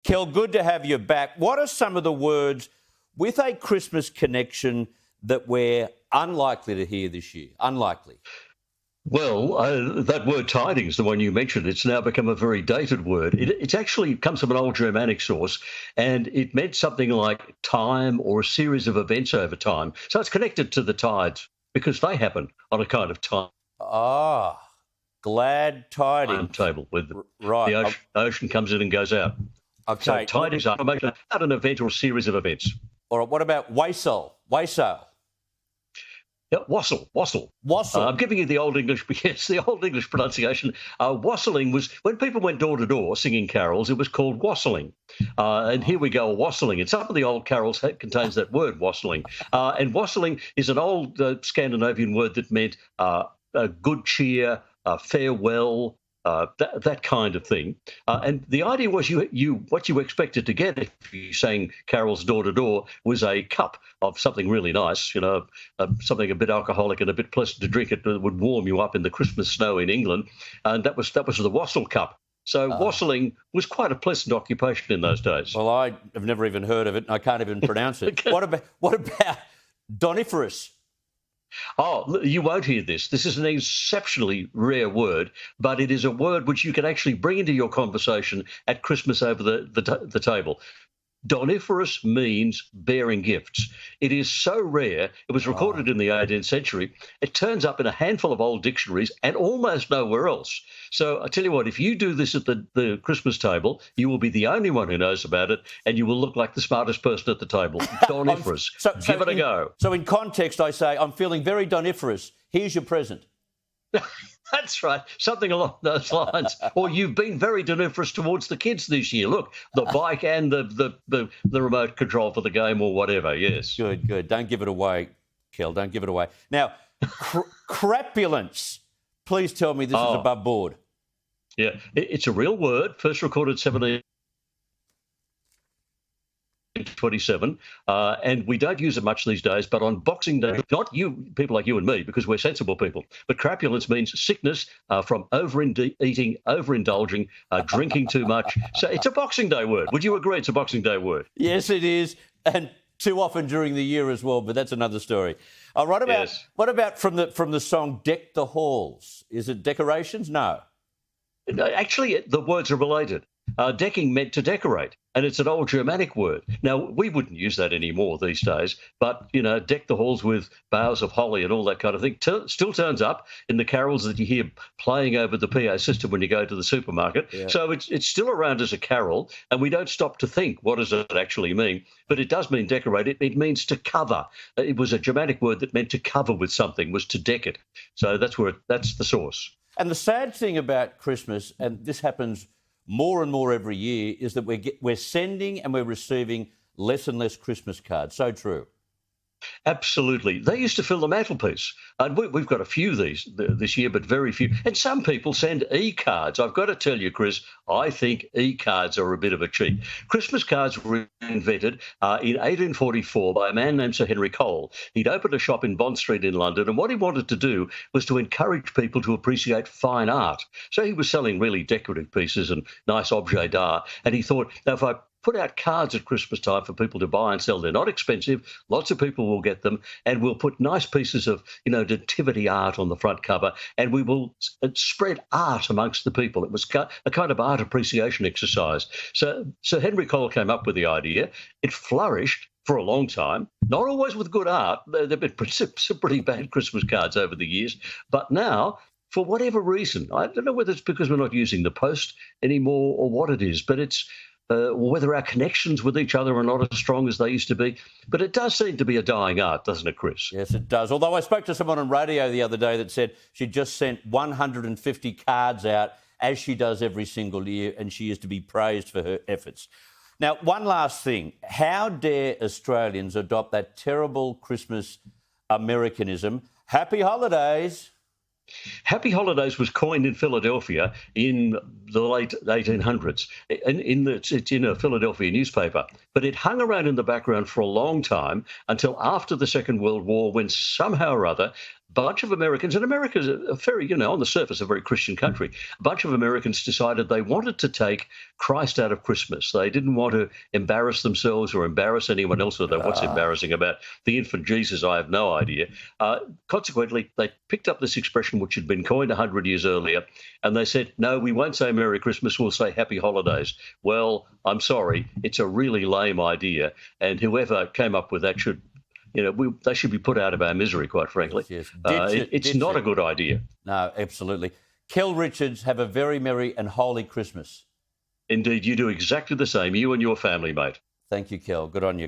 Kel, good to have you back. What are some of the words with a Christmas connection that we're unlikely to hear this year? Unlikely. Well, that word tithing is the one you mentioned. It's now become a very dated word. It actually comes from an old Germanic source, and it meant something like time or a series of events over time. So it's connected to the tides because they happen on a kind of time. Glad tidings. Timetable where Right. the ocean comes in and goes out. Okay. So tidings are about an event or a series of events. All right. What about wassail? Wassail. Yeah, wassail. Wassail. I'm giving you the old English, yes, the old English pronunciation. Wassailing was when people went door to door singing carols. It was called wassailing, and here we go, wassailing. And some of the old carols contains that word wassailing. And wassailing is an old Scandinavian word that meant good cheer, farewell. That kind of thing, and the idea was what you expected to get if you sang carols door to door was a cup of something really nice, something a bit alcoholic and a bit pleasant to drink. It would warm you up in the Christmas snow in England, and that was the wassail cup. So wassailing was quite a pleasant occupation in those days. Well, I have never even heard of it, and I can't even pronounce it. What about Donniferous? Oh, you won't hear this. This is an exceptionally rare word, but it is a word which you can actually bring into your conversation at Christmas over the table. Donniferous means bearing gifts. It is so rare. It was recorded in the 18th century. It turns up in a handful of old dictionaries and almost nowhere else. So I tell you what, if you do this at the Christmas table, you will be the only one who knows about it, and you will look like the smartest person at the table. Donniferous. Give it a go. So in context, I say, I'm feeling very donniferous. Here's your present. That's right, something along those lines. Or you've been very donniferous towards the kids this year. Look, the bike and the remote control for the game or whatever, yes. Good. Don't give it away, Kel. Don't give it away. Now, crapulence. Please tell me this is above board. Yeah, it's a real word, first recorded 1727, and we don't use it much these days, but on Boxing Day, not you, people like you and me, because we're sensible people, but crapulence means sickness from eating, overindulging, drinking too much. So it's a Boxing Day word. Would you agree it's a Boxing Day word? Yes, it is, and too often during the year as well, but that's another story. What about from the song Deck the Halls? Is it decorations? No. Actually, the words are related. Decking meant to decorate, and it's an old Germanic word. Now, we wouldn't use that anymore these days, but, deck the halls with boughs of holly and all that kind of thing still turns up in the carols that you hear playing over the PA system when you go to the supermarket. Yeah. So it's still around as a carol, and we don't stop to think, what does it actually mean? But it does mean decorate. It means to cover. It was a Germanic word that meant to cover with something, was to deck it. So that's the source. And the sad thing about Christmas, and this happens more and more every year, is that we're sending and we're receiving less and less Christmas cards. So true. Absolutely. They used to fill the mantelpiece. And we've got a few this year, but very few. And some people send e-cards. I've got to tell you, Chris, I think e-cards are a bit of a cheat. Christmas cards were invented in 1844 by a man named Sir Henry Cole. He'd opened a shop in Bond Street in London, and what he wanted to do was to encourage people to appreciate fine art. So he was selling really decorative pieces and nice objets d'art. And he thought, now, if I put out cards at Christmas time for people to buy and sell. They're not expensive. Lots of people will get them. And we'll put nice pieces of, nativity art on the front cover. And we will spread art amongst the people. It was a kind of art appreciation exercise. So Henry Cole came up with the idea. It flourished for a long time, not always with good art. There have been some pretty bad Christmas cards over the years. But now, for whatever reason, I don't know whether it's because we're not using the post anymore or what it is, but it's whether our connections with each other are not as strong as they used to be. But it does seem to be a dying art, doesn't it, Chris? Yes, it does. Although I spoke to someone on radio the other day that said she just sent 150 cards out, as she does every single year, and she is to be praised for her efforts. Now, one last thing. How dare Australians adopt that terrible Christmas Americanism? Happy holidays. Happy Holidays was coined in Philadelphia in the late 1800s. It's in a Philadelphia newspaper, but it hung around in the background for a long time until after the Second World War, when somehow or other bunch of Americans, and America's a very, on the surface, a very Christian country. A bunch of Americans decided they wanted to take Christ out of Christmas. They didn't want to embarrass themselves or embarrass anyone else. Although what's embarrassing about the infant Jesus, I have no idea. Consequently, they picked up this expression, which had been coined 100 years earlier, and they said, no, we won't say Merry Christmas, we'll say Happy Holidays. Well, I'm sorry, it's a really lame idea, and whoever came up with that should they should be put out of our misery, quite frankly. Yes. It's not a good idea. No, absolutely. Kel Richards, have a very merry and holy Christmas. Indeed, you do exactly the same, you and your family, mate. Thank you, Kel. Good on you.